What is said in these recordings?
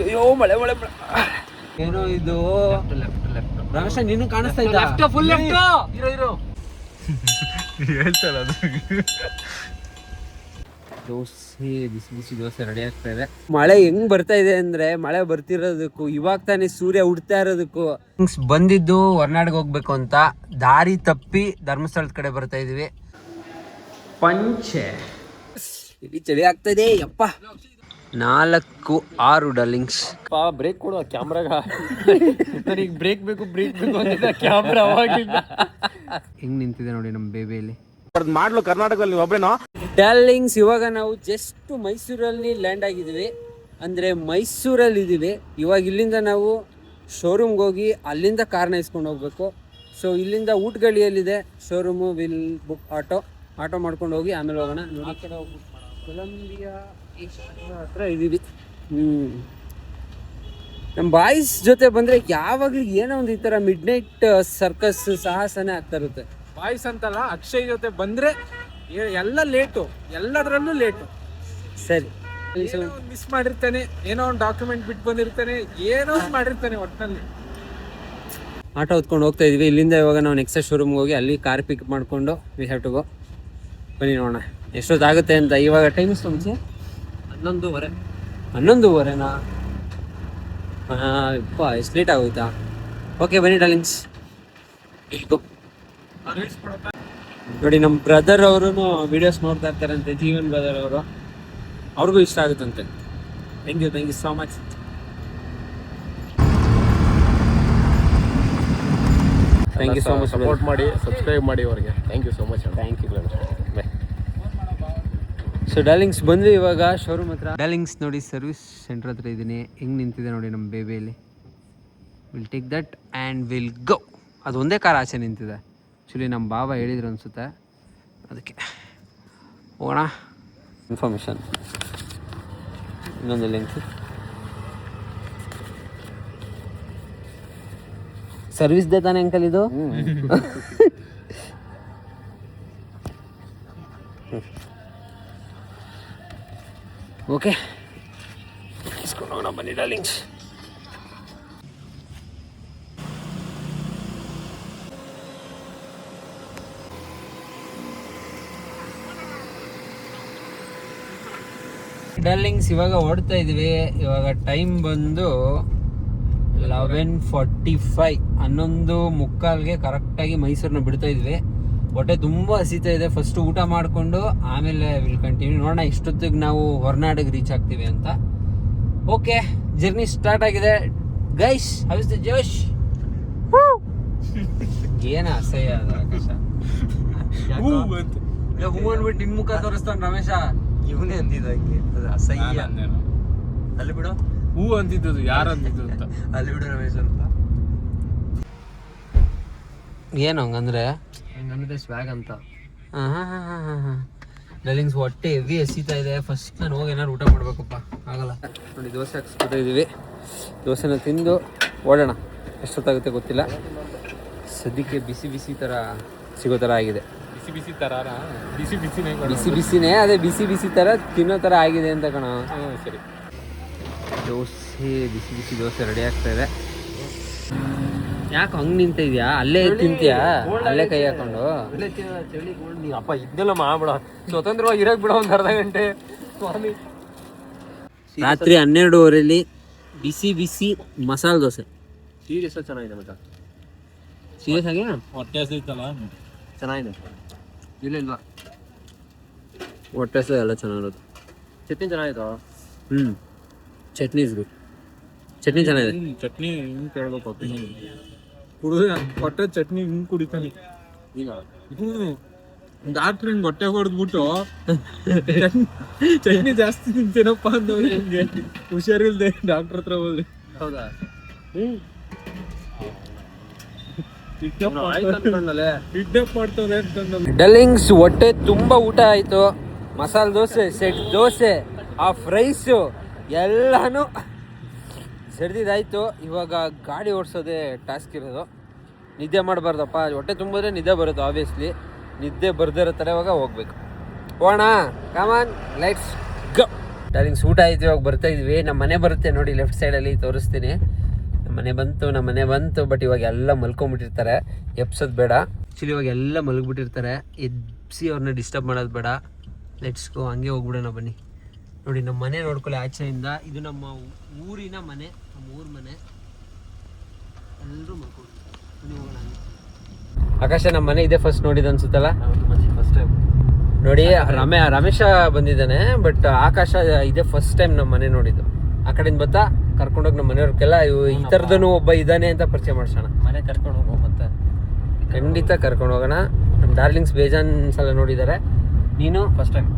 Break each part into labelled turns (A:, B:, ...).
A: ಅಯ್ಯೋ ಮಳೆ ಮಳೆ ಮಳೆ. ಏನೋ ಇದು ರಮೇಶ ನೀನು ಕಾಣಿಸ್ತಾ ಇದ್ದ.
B: Left full left. ಇರೋ
A: ಹೇಳ್ತಾರೆ ಅದು. ದೋಸೆ ಬಿಸಿ ಬಿಸಿ ದೋಸೆ ರೆಡಿ ಆಗ್ತಾ ಇದೆ. ಮಳೆ ಹೆಂಗ್ ಬರ್ತಾ ಇದೆ ಅಂದ್ರೆ ಮಳೆ ಬರ್ತಿರೋದಕ್ಕೂ ಇವಾಗ ತಾನೇ ಸೂರ್ಯ ಉಡ್ತಾ ಇರೋದಕ್ಕೂ ಬಂದಿದ್ದು ಹೊರನಾಡಿಗೆ ಹೋಗ್ಬೇಕು ಅಂತ ದಾರಿ ತಪ್ಪಿ ಧರ್ಮಸ್ಥಳದ ಕಡೆ ಬರ್ತಾ ಇದೀವಿ. ಪಂಚೆ ಇಲ್ಲಿ ಚಳಿ ಆಗ್ತಾ ಇದೆ ಯಪ್ಪ. 4-6 ಡಾರ್ಲಿಂಗ್ಸ್.
B: ಬ್ರೇಕ್ ಕೊಡುವ ಕ್ಯಾಮ್ರಾಗ. ನನಗೆ ಬ್ರೇಕ್ ಬೇಕು ಅಂತಿದ್ದ ಕ್ಯಾಮ್ರಾ ಅವಾಗಿಲ್ಲ.
A: ಹೆಂಗ್ ನಿಂತಿದೆ ನೋಡಿ ನಮ್ಮ ಬೇಬಿಯಲ್ಲಿ.
B: ಮಾಡ್ಲು ಕರ್ನಾಟಕದಲ್ಲಿ ಒಬ್ಬರೇನೋ.
A: ಡಾರ್ಲಿಂಗ್ಸ್ ಇವಾಗ ನಾವು ಜಸ್ಟ್ ಮೈಸೂರಲ್ಲಿ ಲ್ಯಾಂಡ್ ಆಗಿದ್ದೀವಿ. ಅಂದರೆ ಮೈಸೂರಲ್ಲಿ ಇದ್ದೀವಿ ಇವಾಗ. ಇಲ್ಲಿಂದ ನಾವು ಶೋರೂಮ್ಗೆ ಹೋಗಿ ಅಲ್ಲಿಂದ ಕಾರ್ನ ಇಸ್ಕೊಂಡು ಹೋಗ್ಬೇಕು. ಸೊ ಇಲ್ಲಿಂದ ಊಟಗಳಿಯಲ್ಲಿದೆ ಶೋರೂಮು. ವಿಲ್ ಬುಕ್ ಆಟೋ ಮಾಡ್ಕೊಂಡು ಹೋಗಿ ಆಮೇಲೆ ಹೋಗೋಣ. ನೋಡಿ ಕಡೆ ಹೋಗ್ಬಿಟ್ಟು ಕೊಲಂಬಿಯಾ ಹತ್ರ ಇದ್ದೀವಿ. ನಮ್ಮ ಬಾಯ್ಸ್ ಜೊತೆ ಬಂದರೆ ಯಾವಾಗಲೂ ಏನೋ ಒಂದು ಈ ಥರ ಮಿಡ್ ನೈಟ್ ಸರ್ಕಸ್ ಸಾಹಸನೇ ಆಗ್ತಾ ಇರುತ್ತೆ.
B: ಬಾಯ್ಸ್ ಅಂತಲ್ಲ, ಅಕ್ಷಯ್ ಜೊತೆ ಬಂದ್ರೆ ಎಲ್ಲ ಲೇಟು, ಎಲ್ಲದರಲ್ಲೂ ಲೇಟು.
A: ಸರಿ,
B: ಮಿಸ್ ಮಾಡಿರ್ತಾನೆ, ಏನೋ ಒಂದು ಡಾಕ್ಯುಮೆಂಟ್ ಬಿಟ್ಟು ಬಂದಿರ್ತಾನೆ, ಏನೋ ಮಾಡಿರ್ತಾನೆ ಒಟ್ಟಿನಲ್ಲಿ.
A: ಆಟೋ ಹೊತ್ಕೊಂಡು ಹೋಗ್ತಾ ಇದೀವಿ ಇಲ್ಲಿಂದ. ಇವಾಗ ನಾವು ನೆಕ್ಸ್ಟ್ ಶೋರೂಮ್ಗೆ ಹೋಗಿ ಅಲ್ಲಿ ಕಾರ್ ಪಿಕ್ ಮಾಡಿಕೊಂಡು ವಿ ಹ್ಯಾವ್ ಟು ಗೋ. ಬನ್ನಿ ನೋಡೋಣ ಎಷ್ಟೊತ್ತಾಗುತ್ತೆ ಅಂತ. ಇವಾಗ ಟೈಮ್ ಎಷ್ಟು ಮುಂಚೆ?
B: 11:30.
A: 11:30ನಾ? ಎಷ್ಟು ಲೇಟ್ ಆಗೋಯ್ತಾ? ಓಕೆ ಬನ್ನಿ ಡಾರ್ಲಿಂಗ್ಸ್. ನೋಡಿ ನಮ್ಮ ಬ್ರದರ್ ಅವರು ವಿಡಿಯೋಸ್ ನೋಡ್ತಾ ಇರ್ತಾರಂತೆ, ಜೀವನ್ ಬ್ರದರ್ ಅವರು. ಅವ್ರಿಗೂ ಇಷ್ಟ ಆಗುತ್ತಂತೆ. Thank you so much. Thank you so much.
B: Support ಮಾಡಿ, ಸಬ್ಸ್ಕ್ರೈಬ್ ಮಾಡಿ ಅವರಿಗೆ. Thank you so much.
A: Thank you. So darlings ಬಂದ್ವಿ ಇವಾಗ ಶೋರೂಮ್ ಹತ್ರ. ಡಾರ್ಲಿಂಗ್ಸ್ ನೋಡಿ ಸರ್ವಿಸ್ ಸೆಂಟರ್ ಹತ್ರ ಇದ್ದೀನಿ. ಹೆಂಗೆ ನಿಂತಿದೆ ನೋಡಿ ನಮ್ಮ ಬೇಬಿಯಲ್ಲಿ. Will take that and will go. ಅದು ಒಂದೇ ಕಾರ್ ಆಚೆ ನಿಂತಿದೆ. ಆ್ಯಕ್ಚುಲಿ ನಮ್ಮ ಬಾಬಾ ಹೇಳಿದ್ರು ಅನಿಸುತ್ತೆ, ಅದಕ್ಕೆ ಹೋಗೋಣ. ಇನ್ಫಾರ್ಮೇಷನ್ ಇನ್ನೊಂದು ಲಿಂಕ್. ಸರ್ವಿಸ್ದೇ ತಾನೇ ಅಂಕಲ್ ಇದು? ಓಕೆ ಇಸ್ಕೊಂಡು ಹೋಗೋಣ ಬನ್ನಿ ಡಾರ್ಲಿಂಗ್ಸ್. ಡಾರ್ಲಿಂಗ್ಸ್ ಇವಾಗ ಓಡ್ತಾ ಇದೀವಿ. ಇವಾಗ ಟೈಮ್ ಬಂದು 11:45. 11:45 ಕರೆಕ್ಟಾಗಿ ಮೈಸೂರನ್ನ ಬಿಡ್ತಾ ಇದ್ವಿ. ಹೊಟ್ಟೆ ತುಂಬ ಹಸಿತಾ ಇದೆ. ಫಸ್ಟ್ ಊಟ ಮಾಡಿಕೊಂಡು ಆಮೇಲೆ ವಿಲ್ ಕಂಟಿನ್ಯೂ. ನೋಡೋಣ ಇಷ್ಟೊತ್ತಿಗೆ ನಾವು ಹೊರನಾಡಿಗೆ ರೀಚ್ ಆಗ್ತೀವಿ ಅಂತ. ಓಕೆ, ಜರ್ನಿ ಸ್ಟಾರ್ಟ್ ಆಗಿದೆ ಗೈಸ್. ಹೌ ಇಸ್ ದ ಜೋಶ್? ಏನ ಅಸಹ್ಯ ಅದ ಆಕಾಶ. ಹೂ ಅಂದ್ಬಿಟ್ಟು ನಿನ್ ಮುಖ ತೋರಿಸ್ತಾನ ರಮೇಶ.
B: ಇವನೇ ಅಂದಿದ್ದಂಗೆ ಅಸಹ್ಯ. ಅಲ್ಲಿ ಬಿಡು, ಹೂ ಅಂತಿದ್ದು ಯಾರು ಅಂತಿದ್ದು ಅಂತ. ಅಲ್ಲಿ ಬಿಡು ರಮೇಶ್ ಅಂತ.
A: ಏನು ಹಂಗಂದ್ರೆ?
B: ಹಂಗಂದ್ರೆ ಸ್ವ್ಯಾಗ್ ಅಂತ.
A: ಡಾರ್ಲಿಂಗ್ಸ್ ಹೊಟ್ಟೆ ಹೆವಿ ಹಸಿತಾ ಇದೆ. ಫಸ್ಟ್ ನಾನು ಹೋಗಿ ಏನಾದ್ರು ಊಟ ಮಾಡ್ಬೇಕಪ್ಪ, ಆಗಲ್ಲ. ನೋಡಿ ದೋಸೆ ಹಾಕ್ಸ್ಕೊತಾ ಇದ್ದೀವಿ. ದೋಸೆನ ತಿಂದು ಓಡೋಣ. ಎಷ್ಟೊತ್ತಾಗುತ್ತೆ ಗೊತ್ತಿಲ್ಲ. ಸದ್ಯಕ್ಕೆ ಬಿಸಿ ಬಿಸಿ ಥರ ಸಿಗೋ ಥರ ಆಗಿದೆ.
B: ಬಿಸಿ ಬಿಸಿನೇ
A: ಬಿಸಿ ಬಿಸಿನೇ, ಅದೇ ಬಿಸಿ ಬಿಸಿ ಥರ ತಿನ್ನೋ ಥರ ಆಗಿದೆ ಅಂತ ಕಣ.
B: ಸರಿ,
A: ದೋಸೆ ಬಿಸಿ ಬಿಸಿ ದೋಸೆ ರೆಡಿ ಆಗ್ತಾ ಇದೆ. ಯಾಕೆ ಹಂಗೆ ನಿಂತ ಇದೆಯಾ? ಅಲ್ಲೇ ತಿಂತೀಯಾ? ಅಲ್ಲೇ ಕೈ ಹಾಕೊಂಡು
B: ಅಪ್ಪ ಇದನ್ನೆಲ್ಲ ಮಾಡ್ಬಿಡ. ಸ್ವತಂತ್ರವಾಗಿ ಇರಕ್ ಬಿಡ ಒಂದು ಅರ್ಧ ಗಂಟೆ ಸ್ವಾಮಿ.
A: ರಾತ್ರಿ 12:15 ಬಿಸಿ ಬಿಸಿ ಮಸಾಲೆ ದೋಸೆ.
B: ಸೀರಿಯಸ್ ಚೆನ್ನಾಗಿದೆ ಮಚ್ಚ.
A: ಸೀರಿಯಸ್ ಆಗಿ
B: ಹೊಟ್ಟೆ ಹಸಿತಲ್ಲ, ಚೆನ್ನಾಗಿದೆ. ಇಲ್ಲ
A: ಹೊಟ್ಟೆ ಹಸಿವು ಎಲ್ಲ ಚೆನ್ನಾಗಿರೋದು.
B: ಚಟ್ನಿ ಚೆನ್ನಾಗಿತ್ತು.
A: Chutney is good. ಚಟ್ನಿ ಚೆನ್ನಾಗಿದೆ.
B: ಚಟ್ನಿ ಹಿಂಗೆ ಕೇಳ್ಬೇಕು. ಕುಡಿದ್ರೆ ಹೊಟ್ಟೆ ಚಟ್ನಿ ಹಿಂಗೆ ಕುಡಿತಾನೆ ಈಗ. ಡಾಕ್ಟ್ರ್ ಹಿಂಗೆ ಹೊಟ್ಟೆ ಹೊಡೆದ್ಬಿಟ್ಟು ಚಟ್ನಿ ಜಾಸ್ತಿ ತಿಂತೇನಪ್ಪ ಅಂದವ್ರು. ಹಿಂಗೆ ಹುಷಾರಿಲ್ದೆ ಡಾಕ್ಟ್ರ್ ಹತ್ರ ಹೋದ್ರಿ.
A: ಹೌದಾ? ಡಾರ್ಲಿಂಗ್ಸ್ ಹೊಟ್ಟೆ ತುಂಬಾ ಊಟ ಆಯ್ತು. ಮಸಾಲೆ ದೋಸೆ, ಸೆಟ್ ದೋಸೆ, ಆ ಫ್ರೈಸು ಎಲ್ಲಾನು ಸೆಡ್ದಿದ್ದಾಯ್ತು. ಇವಾಗ ಗಾಡಿ ಓಡಿಸೋದೇ ಟಾಸ್ಕ್ ಇರೋದು. ನಿದ್ದೆ ಮಾಡಬಾರ್ದಪ್ಪ. ಹೊಟ್ಟೆ ತುಂಬಿದ್ರೆ ನಿದ್ದೆ ಬರುತ್ತೆ ಆಬ್ವಿಯಸ್ಲಿ. ನಿದ್ದೆ ಬರ್ದಿರೋ ಥರ ಇವಾಗ ಹೋಗ್ಬೇಕು. ಹೋಗೋಣ, ಕಮಾನ್ ಲೆಟ್ಸ್ ಗೋ. ಡಾರ್ಲಿಂಗ್ಸ್ ಊಟ ಆಯ್ತು, ಇವಾಗ ಬರ್ತಾ ಇದ್ವಿ. ನಮ್ಮ ಮನೆ ಬರುತ್ತೆ ನೋಡಿ, ಲೆಫ್ಟ್ ಸೈಡಲ್ಲಿ ತೋರಿಸ್ತೀನಿ. ನಮ್ಮ ಮನೆ ಬಂತು. ಬಟ್ ಇವಾಗ ಎಲ್ಲ ಮಲ್ಕೊಂಡ್ಬಿಟ್ಟಿರ್ತಾರೆ, ಎಪ್ಸೋದು ಬೇಡ. ಆ್ಯಕ್ಚುಲಿ ಇವಾಗ ಎಲ್ಲ ಮಲಗಿಬಿಟ್ಟಿರ್ತಾರೆ, ಎಬ್ಸಿ ಅವ್ರನ್ನ ಡಿಸ್ಟರ್ಬ್ ಮಾಡೋದು ಬೇಡ. ಲೆಟ್ಸ್ ಗೋ, ಹಂಗೆ ಹೋಗ್ಬಿಡೋಣ ಬನ್ನಿ. ನೋಡಿ ನಮ್ಮ ಮನೆ ನೋಡ್ಕೊಳ್ಳಿ ಆಚೆಯಿಂದ. ಇದು ನಮ್ಮ ಊರಿನ ಮನೆ, ನಮ್ಮ ಊರ ಮನೆ. ಎಲ್ಲರೂ ಮಲ್ಕೊಂಡು ಹೋಗೋಣ. ಆಕಾಶ ನಮ್ಮ ಮನೆ ಇದೆ ಫಸ್ಟ್ ನೋಡಿದ ಅನ್ಸುತ್ತಲ್ಲ?
B: ಫಸ್ಟ್ ಟೈಮ್
A: ನೋಡಿ. ರಮೇಶ ಬಂದಿದ್ದಾನೆ, ಬಟ್ ಆಕಾಶ ಇದೇ ಫಸ್ಟ್ ಟೈಮ್ ನಮ್ಮ ಮನೆ ನೋಡಿದ್ದು. ಆ ಕಡೆಯಿಂದ ಬತ್ತಾ ಕರ್ಕೊಂಡೋಗಿ ನಮ್ಮ ಮನೆಯವ್ರಿಗೆಲ್ಲ ಈ ಥರದನು ಒಬ್ಬ ಇದ್ದಾನೆ ಅಂತ ಪರಿಚಯ ಮಾಡ್ಸೋಣ.
B: ಮನೆ ಕರ್ಕೊಂಡು ಹೋಗೋ ಮತ್ತೆ
A: ಖಂಡಿತ ಕರ್ಕೊಂಡು ಹೋಗೋಣ. ನಮ್ಮ ಡಾರ್ಲಿಂಗ್ಸ್ ಬೇಜಾನ್ ಸಲ ನೋಡಿದ್ದಾರೆ. ನೀನು
B: ಫಸ್ಟ್ ಟೈಮ್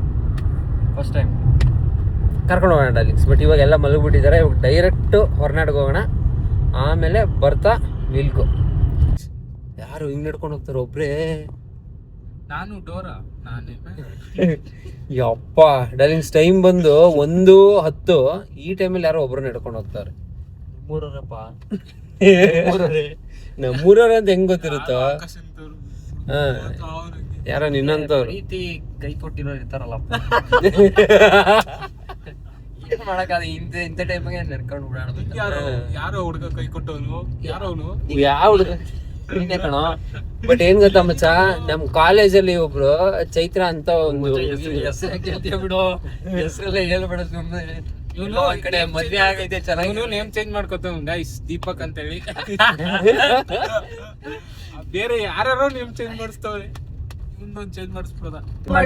A: ಕರ್ಕೊಂಡು ಹೋಗೋಣ ಡಾರ್ಲಿಂಗ್ಸ್. ಬಟ್ ಇವಾಗ ಎಲ್ಲ ಮಲಗಿಬಿಟ್ಟಿದ್ದಾರೆ. ಇವಾಗ ಡೈರೆಕ್ಟು ಹೊರನಾಡಿಗೆ ಹೋಗೋಣ, ಆಮೇಲೆ ಬರ್ತಾ ವಿಲ್ಗೋ. ಯಾರು ಹಿಂಗೆ ನಡ್ಕೊಂಡು ಹೋಗ್ತಾರೆ ಒಬ್ಬರೇ?
B: ನಾನು ಡೋರಾ ನಾನೇ.
A: ಯಪ್ಪ ಡಾರ್ಲಿಂಗ್ಸ್, ಟೈಮ್ ಬಂದು 1:10. ಈ ಟೈಮಲ್ಲಿ ಯಾರೋ ಒಬ್ರು ನಡ್ಕೊಂಡು ಹೋಗ್ತಾರೆ.
B: ಮೂರರಪ್ಪ
A: ನಮ್ಮೂರವ್ರ ಅಂತ ಹೆಂಗ್ ಗೊತ್ತಿರುತ್ತೋ? ಹಾ, ಯಾರೋ ನಿನ್ನಂತವ್ರು
B: ಪ್ರೀತಿ ಕೈ ಕೊಟ್ಟಿರೋರು ಇರ್ತಾರಲ್ಲಪ್ಪ. ಏನ್ ಮಾಡಕ್ಕಾಗ ಇಂಥ ಟೈಮಿಗೆ ನಡ್ಕೊಂಡು ಓಡಾಡ್ಬೇಕು. ಯಾರೋ ಹುಡುಗ ಕೈ ಕೊಟ್ಟವನು, ಯಾರೋ ಅವನು
A: ಯಾವ ಹುಡುಗ ನೀನೇ ಕಣೋ. ಬಟ್ ಏನ್ ಗೊತ್ತಾ ಮಚ್ಚ, ನಮ್ ಕಾಲೇಜಲ್ಲಿ ಒಬ್ರು ಚೈತ್ರ ಅಂತ ಒಂದು
B: ಬಿಡು, ಹೆಸರೆಲ್ಲ ಹೇಳ್ಬೇಡ ಸುಮ್ಮನೆ. ಇವನು ಈ ಕಡೆ ಮದ್ವೆ ಆಗೈತೆ ಚೆನ್ನಾಗಿ ನೇಮ್ ಚೇಂಜ್ ಮಾಡ್ಕೊತಾವ ಗೈಸ್, ದೀಪಕ್ ಅಂತ ಹೇಳಿ. ಬೇರೆ ಯಾರ್ಯಾರೋ ನೇಮ್ ಚೇಂಜ್ ಮಾಡಿಸ್ತವ್ರೆ, ಮುಂದೊಂದು ಚೇಂಜ್ ಮಾಡಿಸ್ಬೋದ?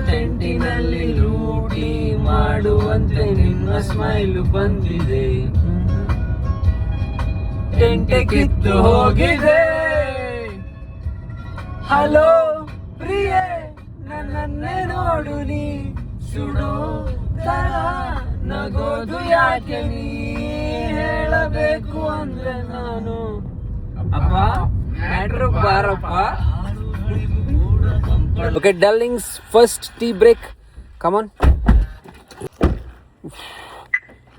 A: ಟೆಂಟಿನಲ್ಲಿ ಲೂಟಿ ಮಾಡುವಂತೆ ನಿನ್ನ ಸ್ಮೈಲ್ ಬಂದಿದೆ, ಟೆಂಟೆ ಕಿತ್ತು ಹೋಗಿದೆ. ಹಲೋ ಪ್ರಿಯೆ, ನನ್ನನ್ನೇ ನೋಡು ನೀ, ಸುಡೋ ತರ ನಗೋದು ಯಾಕೆ ನೀ, ಹೇಳಬೇಕು ಅಂದ್ರೆ ನಾನು ಅಪ್ಪ ಮ್ಯಾಟ್ರು ಬಾರಪ್ಪ. Okay darlings, first tea break, come on.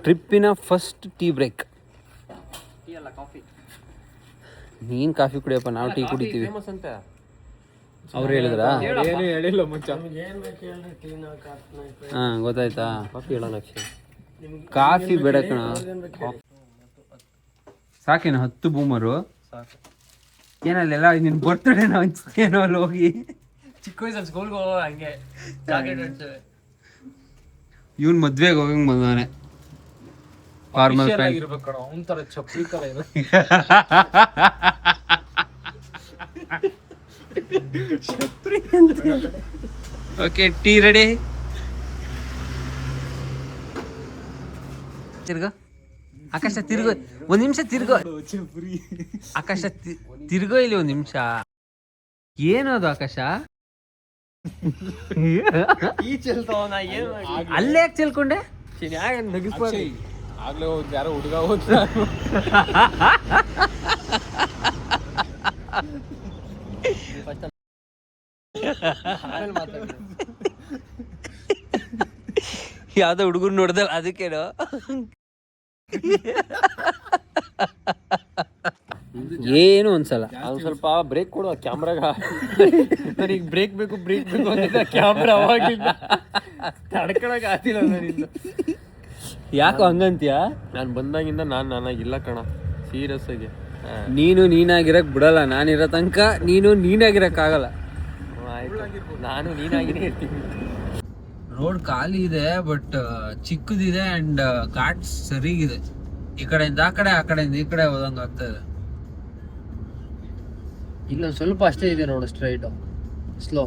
A: ಟ್ರಿಪ್ಪಿನ ಫಸ್ಟ್ ಟೀ ಬ್ರೇಕ್. ನೀನ್ ಕಾಫಿ ಕುಡಿಯಪ್ಪ, ನಾವು ಟೀ ಕುಡಿತೀವಿ. ಅವ್ರು ಹೇಳಿದ್ರಾ?
B: ಹೇಳಿಲ್ಲ ಮುಂಚೆ.
A: ಹಾ ಗೊತ್ತಾಯ್ತಾ?
B: ಕಾಫಿ ಹೇಳೋಣ.
A: ಕಾಫಿ ಬೇಡ ಕಣ, ಸಾಕೇನು 10 ಬೂಮರು? ಏನಲ್ಲೆಲ್ಲ ನಿನ್ ಬರ್ತಡೇ ನಾವು ಹಂಚ್ತೇನೋ ಅಲ್ಲಿ ಹೋಗಿ.
B: ಚಿಕ್ಕ ವಯಸ್ಸಲ್ಲಿ ಸ್ಕೂಲ್ಗೆ ಹೋಗೋ ಹಂಗೆ ಜಾಕೆಟ್ ಹೊಡ್ತೇವೆ.
A: ಇವನ್ ಮದ್ವೆಗೆ ಹೋಗಂಗ್ ಬಂದಾನೆ, ಫಾರ್ಮಲ್ ಪ್ಯಾಂಟ್
B: ಇರ್ಬೇಕು ಕಣ, ಅವ್ನ ತರ ಚಪ್ಪಲಿ ತರ ಇರೋ.
A: Okay, tea ready. ತಿರ್ಗೋ ಆಕಾಶ, ತಿರ್ಗೋ 1 ನಿಮಿಷ, ತಿರ್ಗೋ ಆಕಾಶ, ತಿರ್ಗೋ ಇಲ್ಲಿ 1 ನಿಮಿಷ. ಏನದು ಆಕಾಶ? ಅಲ್ಲೇ ಯಾಕೆ ಚೆಲ್ಕೊಂಡೆ?
B: ಆಗ್ಲೇ ಯಾರೋ ಹುಡುಗ ಹೋದ.
A: ಯಾವ್ದೋ ಹುಡುಗರು ನೋಡ್ದಲ್ಲ ಅದಕ್ಕೇನೋ. ಏನು ಒಂದ್ಸಲ
B: ಅವ್ನು ಸ್ವಲ್ಪ ಬ್ರೇಕ್ ಕೊಡು ಕ್ಯಾಮ್ರಾಗ. ನನಗೆ ಬ್ರೇಕ್ ಬೇಕು ಅಂತಿದ್ದ ಕ್ಯಾಮ್ರಾ ಅವಾಗಿಂದ ತಡ್ಕೊಳಕ್ ಆಗ್ತಿಲ್ಲ ನನ್ನಿಂದ.
A: ಯಾಕೋ ಹಂಗಂತೀಯ?
B: ನಾನು ಬಂದಾಗಿಂದ ನಾನಾಗಿಲ್ಲ ಕಣ, ಸೀರಿಯಸ್ ಆಗಿ.
A: ನೀನು ನೀನಾಗಿರಕ್ ಬಿಡಲ್ಲ, ನಾನಿರೋ ತನಕ ನೀನು ನೀನಾಗಿರಕ್ ಆಗಲ್ಲ.
B: ನಾನು ನೀನಾಗಿನೇ ಇರ್ತೀನಿ.
A: ರೋಡ್ ಖಾಲಿ ಇದೆ, ಬಟ್ ಚಿಕ್ಕದಿದೆ ಅಂಡ್ ಘಾಟ್ ಸರಿಗಿದೆ. ಈ ಕಡೆಯಿಂದ ಆ ಕಡೆ, ಆ ಕಡೆಯಿಂದ ಈ ಕಡೆ ಹೋದಂಗ ಆಗ್ತಾ ಇದೆ.
B: ಇಲ್ಲೊಂದು ಸ್ವಲ್ಪ ಅಷ್ಟೇ ಇದೆ ನೋಡು, ಸ್ಟ್ರೈಟ್ ಸ್ಲೋ.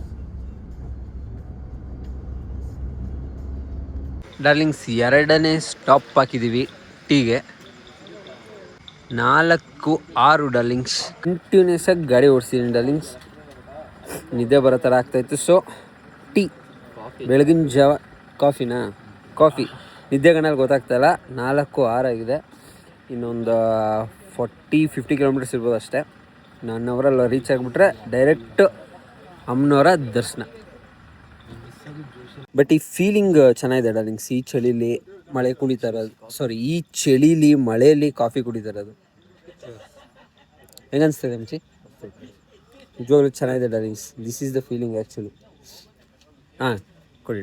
A: ಡಾರ್ಲಿಂಗ್ಸ್, 2ನೇ ಸ್ಟಾಪ್ ಹಾಕಿದ್ದೀವಿ ಟೀಗೆ. 4-6 ಡಾರ್ಲಿಂಗ್ಸ್ ಕಂಟಿನ್ಯೂಸ್ ಆಗಿ ಗಾಡಿ ಓಡಿಸಿದ್ದೀನಿ ಡಾರ್ಲಿಂಗ್ಸ್. ನಿದ್ದೆ ಬರೋ ಥರ ಆಗ್ತಾಯಿತ್ತು. ಸೊ ಟೀ, ಬೆಳಗಿನ ಜಾವ ಕಾಫಿ ನಿದ್ದೆಗಣ್ಣಲ್ಲಿ ಗೊತ್ತಾಗ್ತಾಯಿಲ್ಲ. 4-6 ಆಗಿದೆ. ಇನ್ನೊಂದು 40-50 ಕಿಲೋಮೀಟರ್ಸ್ ಇರ್ಬೋದು ಅಷ್ಟೇ. 1 ಅವರಲ್ಲಿ ರೀಚ್ ಆಗಿಬಿಟ್ರೆ ಡೈರೆಕ್ಟ್ ಅಮ್ಮನವರ ದರ್ಶನ. ಬಟ್ ಈ ಫೀಲಿಂಗ್ ಚೆನ್ನಾಗಿದೆ ಡಾರ್ಲಿಂಗ್ಸ್. ಈ ಚಳಿಲಿ ಮಳೆ ಕುಡಿತಾ ಇರೋದು, ಈ ಚಳಿಲಿ ಮಳೆಯಲ್ಲಿ ಕಾಫಿ ಕುಡಿತಾ ಇರೋದು ಹೆಂಗನ್ಸ್ತದೆ ಮುಂಚೆ? ನಿಜವಾಗ್ಲೂ ಚೆನ್ನಾಗಿದೆ darlings. This is the feeling actually. ಹಾಂ ಕೊಡಿ.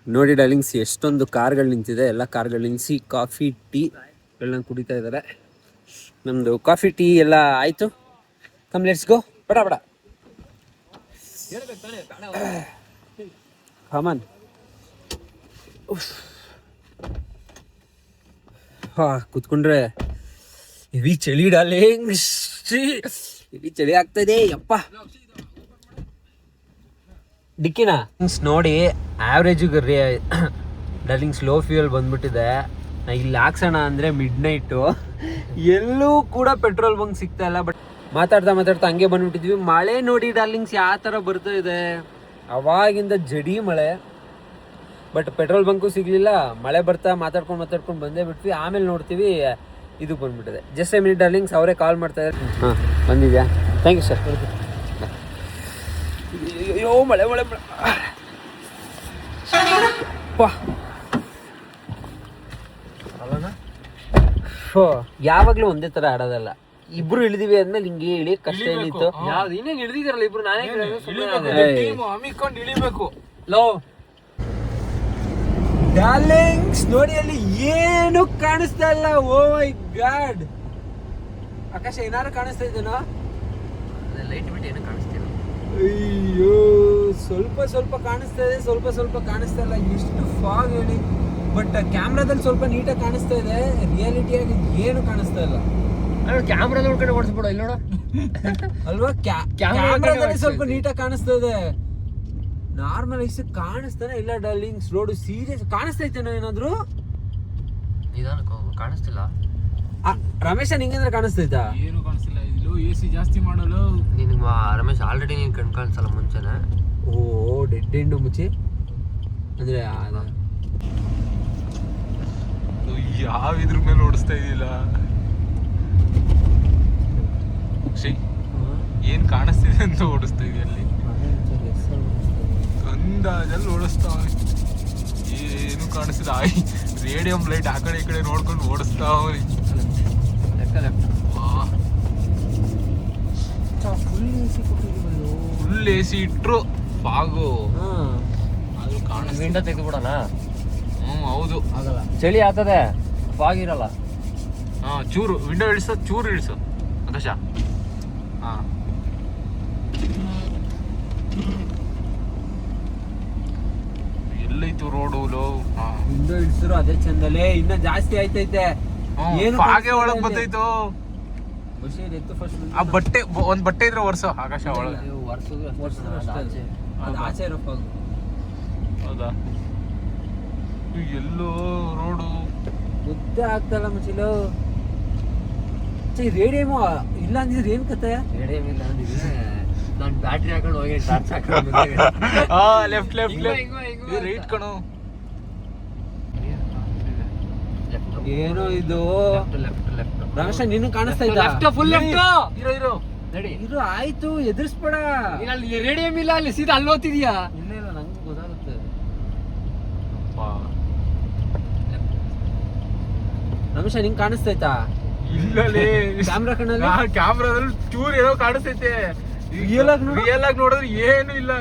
A: ನೋಡಿ ಡಾರ್ಲಿಂಗ್ಸ್, ಎಷ್ಟೊಂದು ಕಾರ್ಗಳು ನಿಂತಿದೆ. ಎಲ್ಲ ಕಾರ್ಗಳು ನಿಲ್ಲಿಸಿ ಕಾಫಿ ಟೀಗಳನ್ನ ಕುಡಿತಾ ಇದ್ದಾರೆ. ನಮ್ಮದು ಕಾಫಿ ಟೀ ಎಲ್ಲ ಆಯಿತು. Come let's go. ಬಡ ಬಡ ಕಮಾನ್. ಕೂತ್ಕೊಂಡ್ರೆ ಹೆವಿ ಚಳಿ ಡಾರ್ಲಿಂಗ್, ಹೆವಿ ಚಳಿ ಆಗ್ತದೆ ಯಪ್ಪ. ಡಿಕ್ಕಿನ ನೋಡಿ ಆವ್ರೇಜ್ ಡಾರ್ಲಿಂಗ್ ಸ್ಲೋ ಫ್ಯೂಯಲ್ ಬಂದ್ಬಿಟ್ಟಿದೆ. ನಾ ಇಲ್ಲಿ ಹಾಕ್ಸೋಣ ಅಂದರೆ ಮಿಡ್-ನೈಟು, ಎಲ್ಲೂ ಕೂಡ ಪೆಟ್ರೋಲ್ ಬಂಕ್ ಸಿಗ್ತಾ ಇಲ್ಲ. ಬಟ್ ಮಾತಾಡ್ತಾ ಹಂಗೆ ಬಂದ್ಬಿಟ್ಟಿದ್ವಿ. ಮಳೆ ನೋಡಿ ಡಾರ್ಲಿಂಗ್ಸ್ ಯಾವ ಥರ ಬರ್ತಾ ಇದೆ, ಅವಾಗಿಂದ ಜಡಿ ಮಳೆ. ಬಟ್ ಪೆಟ್ರೋಲ್ ಬಂಕು ಸಿಗಲಿಲ್ಲ. ಮಳೆ ಬರ್ತಾ ಮಾತಾಡ್ಕೊಂಡು ಬಂದೇ ಬಿಟ್ವಿ. ಆಮೇಲೆ ನೋಡ್ತೀವಿ ಇದು ಬಂದ್ಬಿಟ್ಟಿದೆ. ಜಸ್ಟ್ ಎ ಮಿನಿಟ್ ಡಾರ್ಲಿಂಗ್ಸ್, ಅವರೇ ಕಾಲ್ ಮಾಡ್ತಾ ಇದ್ದಾರೆ. ಹಾಂ ಬಂದಿದ್ಯಾ? Thank you sir. ಅಯ್ಯೋ ಮಳೆ ಯಾವಾಗ್ಲೂ ಒಂದೇ ತರ ಆಡೋದಲ್ಲ. ಇಬ್ರು ಇಳಿದಿವಿ ಅಂದ್ಮೇಲೆ ಹಿಂಗೆ ಇಳಿ ಕಷ್ಟ ಏನಿತ್ತು. ಯಾವ್ದು ಇನ್ನೇನು ಇಳಿದಿರಲ್ಲ ಇಬ್ರು, ನಾನೇ ಇಳಿಬೇಕು. ಲೋ ಡಾರ್ಲಿಂಗ್ಸ್ ನೋಡಿ, ಅಲ್ಲಿ ಏನು ಕಾಣಿಸ್ತಾ ಇಲ್ಲ. ಓ ಮೈ ಗಾಡ್. ಆಕಾಶ ಏನಾರು ಕಾಣಿಸ್ತಾ ಇದ್ದೇನೋ? ಲೈಟ್ ಬಿಟ್ಟು ಏನು ಕಾಣಿಸ್ತಿಲ್ಲ. ಅಯ್ಯೋ ಸ್ವಲ್ಪ ಕಾಣಿಸ್ತಾ ಇದೆ, ಸ್ವಲ್ಪ ಕಾಣಿಸ್ತಾ ಇಲ್ಲ. ಎಷ್ಟು ಫಾಗ್ ಹೇಳಿ. ಬಟ್ ಕ್ಯಾಮ್ರಾದಲ್ಲಿ ಸ್ವಲ್ಪ ನೀಟಾಗಿ ಕಾಣಿಸ್ತಾ ಇದೆ, ರಿಯಾಲಿಟಿಯಾಗಿ ಏನು ಕಾಣಿಸ್ತಾ ಇಲ್ಲ. ಕ್ಯಾಮ್ರಾದ ಒಳಗಡೆ ಓಡಿಸ್ಬಿಡು, ಇಲ್ಲಿ ನೋಡು ಅಲ್ವಾ? ಕ್ಯಾಮ್ರಾದಲ್ಲಿ ಸ್ವಲ್ಪ ನೀಟಾಗಿ ಕಾಣಿಸ್ತಾ ಇದೆ. ನಾರ್ಮಲ್ ಐಸ್ ಕಾಣಿಸ್ತಾನೆ ಇಲ್ಲ ಡಾರ್ಲಿಂಗ್ಸ್. ರೋಡು ಸೀರಿಯಸ್ ಕಾಣಿಸ್ತೈತೇನೋ ಏನಾದ್ರು? ಕಾಣಿಸ್ತಿಲ್ಲ. ರಮೇಶ ನಿಂಗಂದ್ರೆ ಕಾಣಿಸ್ತೈತಾ?
B: ಏನು ಕಾಣಿಸ್ತಿಲ್ಲ. ಇದು AC ಜಾಸ್ತಿ ಮಾಡಲು
A: ನಿನಗೆ ರಮೇಶ್ ಆಲ್ರೆಡಿ ನೀನು ಕಣ್ ಕಾಣಿಸಲ್ಲ ಮುಂಚೆನೆ. ಓ ಡೆಡ್ ಎಂಡು ಮುಚ್ಚಿ ಅಂದ್ರೆ
B: ಯಾವ ಇದ್ರ ಮೇಲೆ ಓಡಿಸ್ತಾ ಇದಿಲ್ಲ. ಏನ್ ಕಾಣಿಸ್ತಿದೆ ಅಂತ ಓಡಿಸ್ತಾ ಇದೆಯಲ್ಲಿ ಅಂದಾಜಲ್ಲಿ ಓಡಿಸ್ತಾವ. ಏನು ಕಾಣಿಸ್ತಿಲ್ಲ. ರೇಡಿಯಂ ಲೈಟ್ ಆ ಕಡೆ ಈ ಕಡೆ ನೋಡ್ಕೊಂಡು ಓಡಿಸ್ತಾವ. ಫುಲ್ AC ಇಟ್ರು ಫಾಗು ಅದು ಕಾಣಿಸ್.
A: ವಿಂಡೋ ತೆಗೆದುಬಿಡೋಣ.
B: ಹೌದು,
A: ಆಗಲ್ಲ, ಚಳಿ ಆಗ್ತದೆ, ಫಾಗ್ ಇರಲ್ಲ.
B: ಚೂರು ವಿಂಡೋ ಇಳಿಸು ಆಕಾಶ. ಎಲ್ಲೈತು ರೋಡು?
A: ವಿಂಡೋ ಇಳಿಸಿದ್ರು ಅದೇ ಚಂದಲೇ. ಇನ್ನ ಜಾಸ್ತಿ ಆಯ್ತೈತೆ.
B: ಹಾಗೆ ಒಳಗ್ ಬರ್ತೈತು. ಆ ಬಟ್ಟೆ ಒಂದ್ ಬಟ್ಟೆ ಇದ್ರೆ ವರ್ಷ ಆಕಾಶ ಒಳಗೆ
A: ಆಚೆ ಇರೋ ಫಾಗ್.
B: ಹೌದಾ? ಎಲ್ಲೋ ರೋಡು
A: ಗೊತ್ತೇ ಆಗ್ತಲ್ಲ ಮಚ್ಚಿಲು. ರೇಡಿಯಮು ಇಲ್ಲ ಅಂದಿದ್ರೆ ಏನ್ ಕತೆ? ರೇಡಿಯಂ ಇಲ್ಲ ಅಂದಿದ್ರೆ ನಾನು ಬ್ಯಾಟ್ರಿ ಹಾಕೊಂಡು ಹೋಗಿ ಟಾರ್ಚ್ ಹಾಕೊಂಡು
B: ಲೆಫ್ಟ್ ರೈಟ್ ಕಣೋ.
A: ಏನೋ ಇದು ರಮೇಶ, ನೀನು ಕಾಣಿಸ್ತಾ ಇದ್ದ? ಫುಲ್
B: ಇರೋ
A: ಇದು ಆಯ್ತು, ಎದುರಿಸ್ಬೇಡ.
C: ರೇಡಿಯಂ ಇಲ್ಲ, ಅಲ್ಲಿ ಸೀದಾ ಅಲ್ಲಿ ಓದ್ತಿದ್ಯಾ?
A: ಇಲ್ಲ ನಂಗೂ ಗೊತ್ತಾಗುತ್ತೆ. ರಮೇಶ ನಿಂಗೆ ಕಾಣಿಸ್ತೈತಾ?
B: ಇಲ್ಲಲೇ
A: ಕ್ಯಾಮ್ರಾ ಕಣ್ಣಲ್ಲಿ
B: ಕ್ಯಾಮ್ರಾದಲ್ಲಿ ಚೂರ್ ಏನೋ ಕಾಣಿಸ್ತೈತೆ. ರಿಯಲ್ ಆಗಿ ನೋಡಿದ್ರೆ ಏನು ಇಲ್ಲ.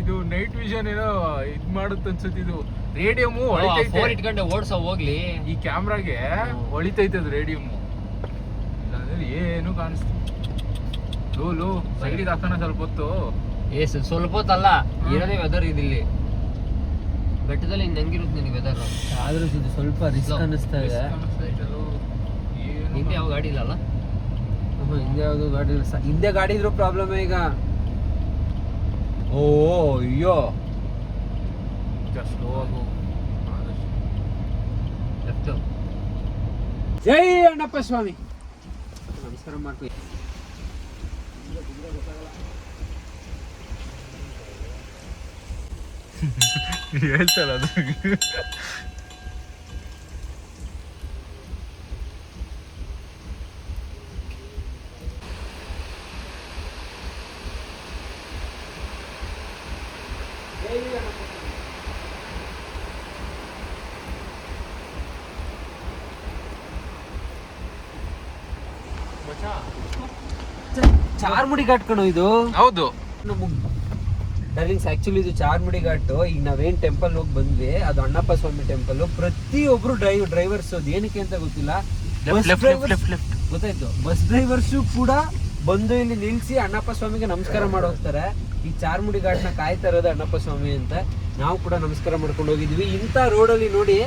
B: ಇದು ನೈಟ್ ವಿಷನ್ ಏನೋ ಇದ್ ಮಾಡುತ್ತೆ ಅನ್ಸುತ್ತೆ. ಇದು ರೇಡಿಯಮು
C: ಇಟ್ಕೊಂಡೆ ಓಡ್ಸೋ ಹೋಗ್ಲಿ.
B: ಈ ಕ್ಯಾಮ್ರಾಗೆ ಹೊಳಿತೈತೆ ಅದು ರೇಡಿಯಮು. ಇಲ್ಲಾಂದ್ರೆ ಏನು ಕಾಣಿಸ್ತು. ಲೋ ಸೈಡಿಗೆ ಹಾಕೋಣ ಸ್ವಲ್ಪ ಹೊತ್ತು.
C: ಸ್ವಲ್ಪ ಹೊತ್ತಲ್ಲ, ಇರೋದೇ ವೆದರ್ ಇದಿಲ್ಲಿ ಬೆಟ್ಟದಲ್ಲಿ. ಹೆಂಗಿರುತ್ತೆ ನಿನಗೆ ವೆದರ್?
A: ಆದ್ರೂ ಇದು ಸ್ವಲ್ಪ ರಿಸ್ಕ್ ಅನ್ನಿಸ್ತಾ ಇದೆ.
C: ಹಿಂದೆ ಯಾವ ಗಾಡಿ ಇಲ್ಲಲ್ಲ?
A: ಹಿಂದೆ ಯಾವುದು ಗಾಡಿ ಇಲ್ಲ. ಹಿಂದೆ ಗಾಡಿ ಇದ್ರೂ ಪ್ರಾಬ್ಲಮ್ ಈಗ. ಓ ಅಯ್ಯೋ,
B: ಸ್ಲೋ ಆಗು.
A: ಜೈ ಅಣ್ಣಪ್ಪ ಸ್ವಾಮಿ. ನಮಸ್ಕಾರ ಮಾಡ್ತೀವಿ.
B: ಹೇಳ್ತಾರ ಅದು.
A: ಚಾರ್ಮುಡಿ ಘಾಟ್ ಕಣೋ ಇದು.
B: ಹೌದು,
A: ಡಾರ್ಲಿಂಗ್ಸ್ ಆಕ್ಚುಲಿ ಇದು ಚಾರ್ಮುಡಿ ಘಾಟು. ಈಗ ನಾವೇನ್ ಟೆಂಪಲ್ ಹೋಗಿ ಬಂದ್ವಿ, ಅದು ಅಣ್ಣಪ್ಪ ಸ್ವಾಮಿ ಟೆಂಪಲ್. ಪ್ರತಿಯೊಬ್ರು ಡ್ರೈವರ್ಸ್ ಅದು ಏನಕ್ಕೆ ಅಂತ ಗೊತ್ತಿಲ್ಲ, ಗೊತ್ತಾಯ್ತು, ಬಸ್ ಡ್ರೈವರ್ಸು ಕೂಡ ಬಂದು ಇಲ್ಲಿ ನಿಲ್ಸಿ ಅಣ್ಣಪ್ಪ ಸ್ವಾಮಿಗೆ ನಮಸ್ಕಾರ ಮಾಡಿ ಹೋಗ್ತಾರೆ. ಈ ಚಾರ್ಮುಡಿ ಘಾಟ್ನ ಕಾಯ್ತಾ ಇರೋದು ಅಣ್ಣಪ್ಪ ಸ್ವಾಮಿ ಅಂತ. ನಾವು ಕೂಡ ನಮಸ್ಕಾರ ಮಾಡ್ಕೊಂಡು ಹೋಗಿದ್ವಿ. ಇಂಥ ರೋಡಲ್ಲಿ ನೋಡಿ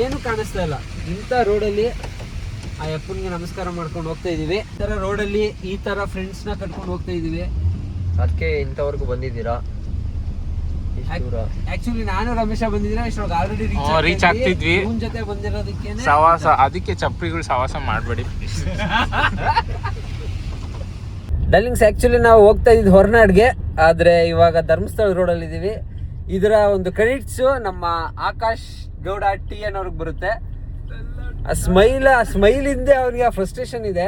A: ಏನು ಕಾಣಿಸ್ತಾ ಇಲ್ಲ, ಇಂಥ ರೋಡಲ್ಲಿ ಆ ಅಪ್ಪನಿಗೆ ನಮಸ್ಕಾರ ಮಾಡ್ಕೊಂಡು ಹೋಗ್ತಾ ಇದೀವಿ. ಈ ತರ ರೋಡಲ್ಲಿ ಈ ತರ ಫ್ರೆಂಡ್ಸ್ ನ ಕಟ್ಕೊಂಡು ಹೋಗ್ತಾ ಇದೀವಿ.
C: ಅದಕ್ಕೆ ಇಂಥವರೆಗೂ ಬಂದಿದ್ದೀರಾ?
A: ಆಕ್ಚುಲಿ ನಾನು ರಮೇಶ ಬಂದಿದ್ರೆ ಇಷ್ಟೊಳಗೆ ಆಲ್ರೆಡಿ
B: ರೀಚ್ ಆಗ್ತಿದ್ವಿ.
A: ಇವನ್ ಜೊತೆ ಬಂದಿರೋದಕ್ಕೆ
B: ಸವಾಸ, ಅದಕ್ಕೆ ಚಪ್ರಿಗಳು ಸವಾಸ ಮಾಡಬೇಡಿ.
A: ಡಾರ್ಲಿಂಗ್ಸ್ ಆಕ್ಚುಲಿ ನಾವು ಹೋಗ್ತಾ ಇದ್ದಿದ್ದು ಹೊರನಾಡ್ಗೆ, ಆದ್ರೆ ಇವಾಗ ಧರ್ಮಸ್ಥಳ ರೋಡಲ್ಲಿ ಇದೀವಿ. ಇದರ ಒಂದು ಕ್ರೆಡಿಟ್ಸ್ ನಮ್ಮ ಆಕಾಶ್ ಗೌಡ ಟಿ ಅನ್ನೋರ್ಗೆ ಬರುತ್ತೆ. ಆ ಸ್ಮೈಲ್ ಹಿಂದೆ ಅವ್ರಿಗೆ ಆ ಫ್ರಸ್ಟ್ರೇಷನ್ ಇದೆ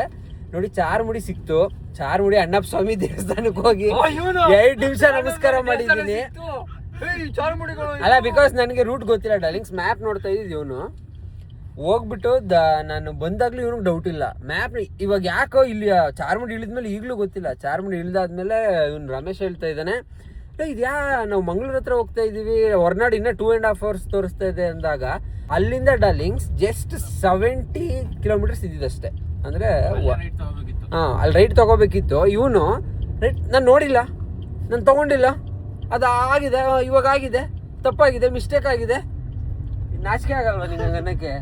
A: ನೋಡಿ. ಚಾರ್ಮುಡಿ ಸಿಕ್ತು, ಚಾರ್ಮುಡಿ ಅಣ್ಣಪ್ಪ ಸ್ವಾಮಿ ದೇವಸ್ಥಾನಕ್ಕೆ ಹೋಗಿ 2 ನಿಮಿಷ ನಮಸ್ಕಾರ ಮಾಡಿದ್ದೀನಿ. ಅಲ್ಲ, ಬಿಕಾಸ್ ನನಗೆ ರೂಟ್ ಗೊತ್ತಿಲ್ಲ ಡಾರ್ಲಿಂಗ್ಸ್, ಮ್ಯಾಪ್ ನೋಡ್ತಾ ಇದ್ದಿದ್ದು. ಇವನು ಹೋಗ್ಬಿಟ್ಟು ನಾನು ಬಂದಾಗ್ಲೂ ಇವನಿಗೆ ಡೌಟ್ ಇಲ್ಲ ಮ್ಯಾಪ್. ಇವಾಗ ಯಾಕೋ ಇಲ್ಲಿ ಚಾರ್ಮುಡಿ ಇಳಿದ್ಮೇಲೆ ಈಗಲೂ ಗೊತ್ತಿಲ್ಲ. ಚಾರ್ಮುಡಿ ಇಳಿದಾದ್ಮೇಲೆ ಇವ್ನು ರಮೇಶ್ ಹೇಳ್ತಾ ಇದ್ದಾನೆ, ಇದ್ಯಾ ನಾವು ಮಂಗಳೂರು ಹತ್ರ ಹೋಗ್ತಾ ಇದೀವಿ, ಹೊರನಾಡು ಇನ್ನೂ 2.5 hours ತೋರಿಸ್ತಾ ಇದೆ ಅಂದಾಗ, ಅಲ್ಲಿಂದ ಡಾರ್ಲಿಂಗ್ಸ್ ಜಸ್ಟ್ 70 kilometers ಇದ್ದಿದ್ದಷ್ಟೇ. ಅಂದ್ರೆ ಅಲ್ಲಿ ರೈಟ್ ತಗೋಬೇಕಿತ್ತು. ಇವನು ರೈಟ್ ನಾನು ನೋಡಿಲ್ಲ, ನಾನು ತಗೊಂಡಿಲ್ಲ, ಅದು ಆಗಿದೆ, ಇವಾಗ ಆಗಿದೆ, ತಪ್ಪಾಗಿದೆ, ಮಿಸ್ಟೇಕ್ ಆಗಿದೆ. ನಾಚಿಕೆ ಆಗಲ್ವಾ ನಿಂಗೆ ಅನ್ನಕ್ಕೆ?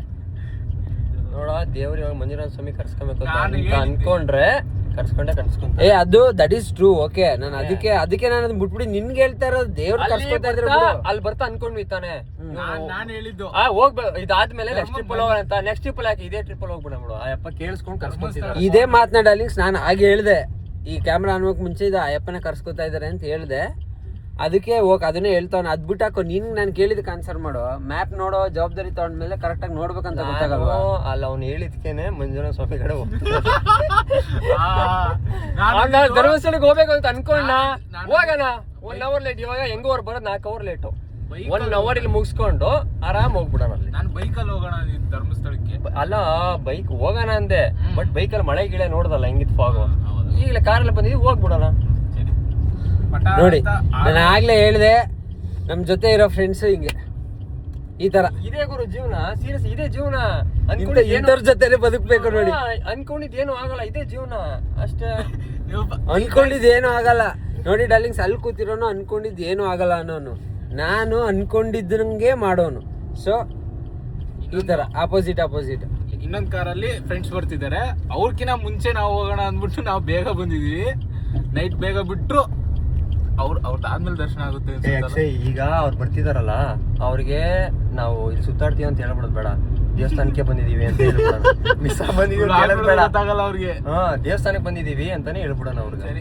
C: ನೋಡ, ದೇವ್ರು ಇವಾಗ ಮಂಜುನಾಥ ಸ್ವಾಮಿ ಕರ್ಸ್ಕೊಬೇಕು ಅಂತ ಅನ್ಕೊಂಡ್ರೆ ಕರ್ಸ್ಕೊಂಡೆ.
A: ಅದು ದಟ್ ಈಸ್ ಟ್ರೂ. ಓಕೆ, ನಾನು ಅದಕ್ಕೆ ನಾನು ಅದನ್ನ ಬಿಟ್ಬಿಡಿ ನಿನ್ಗೆ ಹೇಳ್ತಾ ಇರೋದು. ದೇವ್ರು ಕರ್ಸ್ಕೊತಾ ಇದ್ರೆ
C: ಅಲ್ಲಿ ಬರ್ತಾ ಅನ್ಕೊಂಡ್ವಿ ತಾನೆ.
B: ನಾನು ಹೇಳಿದ್ದು
C: ಹೋಗ್ಬೇಕು, ಇದಾದ್ಮೇಲೆ ನೆಕ್ಸ್ಟ್ ಟ್ರಿಪ್ ಹೋಗೋಣ ಅಂತ. ನೆಕ್ಸ್ಟ್ ಟ್ರಿಪ್ ಯಾಕೆ ಇದೇ ಟ್ರಿಪ್ ಹೋಗ್ಬಿಡ ಬಿಡು. ಅಯ್ಯಪ್ಪ ಕೇಳಿಸ್ಕೊಂಡು ಕರ್ಸ್ಕೊತಿದ್ದಾರೆ.
A: ಇದೇ ಮಾತನ್ನ ಡಾರ್ಲಿಂಗ್ಸ್ ನಾನು ಹಾಗೆ ಹೇಳ್ದೆ, ಈ ಕ್ಯಾಮ್ರಾ ಅನ್ಬೇಕು ಮುಂಚೆ ಇದು ಅಯ್ಯಪ್ಪನ ಕರ್ಸ್ಕೊತಾ ಇದಾರೆ ಅಂತ ಹೇಳ್ದೆ. ಅದಕ್ಕೆ ಹೋಗಿ ಅದನ್ನೇ ಹೇಳ್ತಾವ. ಅದ್ ಬಿಟ್ಟಾಕೋ, ನೀನ್ ನಾನು ಕೇಳಿದಕ್ಕೆ ಆನ್ಸರ್ ಮಾಡೋ. ಮ್ಯಾಪ್ ನೋಡೋ ಜವಾಬ್ದಾರಿ ತಗೊಂಡ್ಮೇಲೆ ಕರೆಕ್ಟ್ ಆಗಿ ನೋಡ್ಬೇಕಂತ ಗೊತ್ತಾಗಲ್ವಾ?
C: ಅಲ್ಲ, ಅವ್ನು ಹೇಳಿದ್ಕೇನೆ ಮಂಜುನಾಥ ಸ್ವಾಮಿ ಕಡೆ ಹೋಗ್ತೀನಿ. ಧರ್ಮಸ್ಥಳಕ್ಕೆ ಹೋಗ್ಬೇಕು ಅಂತ ಅನ್ಕೊಂಡ, ಹೋಗೋಣ 1 hour ಲೇಟ್. ಇವಾಗ ಹೆಂಗೋ ಅವ್ರು ಬರೋದು 4 hour ಲೇಟು. 1 hour ಇಲ್ಲಿ ಮುಗಿಸ್ಕೊಂಡು ಆರಾಮ್ ಹೋಗ್ಬಿಡೋಣ. ಅಲ್ಲಿ
B: ನಾನು ಬೈಕಲ್ಲಿ ಹೋಗೋಣ ಧರ್ಮಸ್ಥಳಕ್ಕೆ.
C: ಅಲ್ಲ, ಬೈಕ್ ಹೋಗೋಣ ಅಂದೆ, ಬಟ್ ಬೈಕಲ್ಲಿ ಮಳೆ ಗಿಳೆ ನೋಡ್ದಲ್ಲ ಹೆಂಗಿತ್ತು ಫಾಗು. ಈಗಲೇ ಕಾರಲ್ಲಿ ಬಂದಿದ್ವಿ, ಹೋಗ್ಬಿಡೋಣ
A: ನೋಡಿ. ನಾನು ಆಗ್ಲೇ ಹೇಳ್ದೆ, ನಮ್ ಜೊತೆ ಇರೋ ಫ್ರೆಂಡ್ಸ್ ಹಿಂಗೆ ಈ ತರ
C: ಇದೇ ಗುರು ಜೀವನ. ಸೀರಿಯಸ್, ಇದೇ ಜೀವನ.
A: ಇಂಥವ್ರ ಜೊತೆ ಬದುಕ್ಬೇಕು ನೋಡಿ.
C: ಅನ್ಕೊಂಡಿದ್ದೇನು ಆಗಲ್ಲ, ಇದೇ ಜೀವನ ಅಷ್ಟೇ.
A: ಅನ್ಕೊಂಡಿದ್ದೇನು ಆಗಲ್ಲ ನೋಡಿ ಡಾರ್ಲಿಂಗ್ಸ್. ಅಲ್ಲಿ ಕೂತಿರೋನು ಅನ್ಕೊಂಡಿದ್ದು ಏನು ಆಗಲ್ಲ ಅನ್ನೋನು, ನಾನು ಅನ್ಕೊಂಡಿದ್ದಂಗೆ ಮಾಡೋನು. ಸೊ ಈ ತರ ಆಪೋಸಿಟ್.
B: ಇನ್ನೊಂದ್ ಕಾರಲ್ಲಿ ಫ್ರೆಂಡ್ಸ್ ಬರ್ತಿದ್ದಾರೆ. ಅವ್ರಕಿನ ಮುಂಚೆ ನಾವು ಹೋಗೋಣ ಅಂದ್ಬಿಟ್ಟು ನಾವು ಬೇಗ ಬಂದಿದೀವಿ. ನೈಟ್ ಬೇಗ ಬಿಟ್ರು ಅವ್ರದ್ದಾದ್ಮೇಲೆ ದರ್ಶನ ಆಗುತ್ತೆ.
C: ಈಗ ಅವ್ರು ಬರ್ತಿದಾರಲ್ಲ, ಅವ್ರಿಗೆ ನಾವು ಇಲ್ಲಿ ಸುತ್ತಾಡ್ತೀವಿ ಅಂತ ಹೇಳ್ಬಿಡೋದು ಬೇಡ, ದೇವಸ್ಥಾನಕ್ಕೆ ಬಂದಿದೀವಿ ಅಂತ ಹೇಳ್ಬಿಡೋಣ. ಮಿಸ್ ಬಂದಿದೀವಿ ಬೇಡ,
B: ಅವ್ರಿಗೆ
C: ದೇವಸ್ಥಾನಕ್ಕೆ ಬಂದಿದೀವಿ ಅಂತಾನೆ ಹೇಳ್ಬಿಡೋಣ ಅವ್ರಿಗೆ.